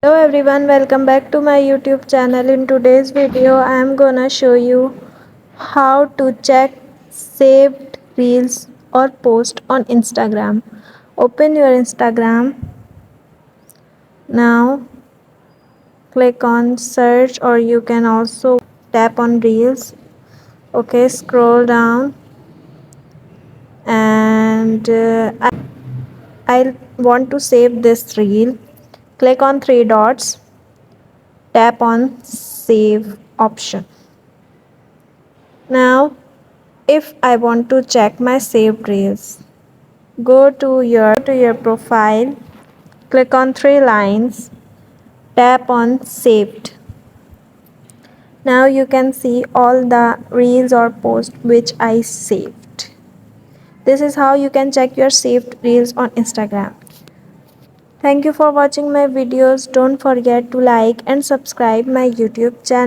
Hello everyone, welcome back to my YouTube channel. In today's video, I am gonna show you how to check saved reels or post on Instagram. Open your Instagram. Now click on search, or you can also tap on reels. Okay, scroll down and I want to save this reel. Click on three dots, tap on save option. Now if I want to check my saved reels, go to your profile, click on three lines, tap on saved. Now you can see all the reels or posts which I saved. This is how you can check your saved reels on Instagram. Thank you for watching my videos. Don't forget to like and subscribe my YouTube channel.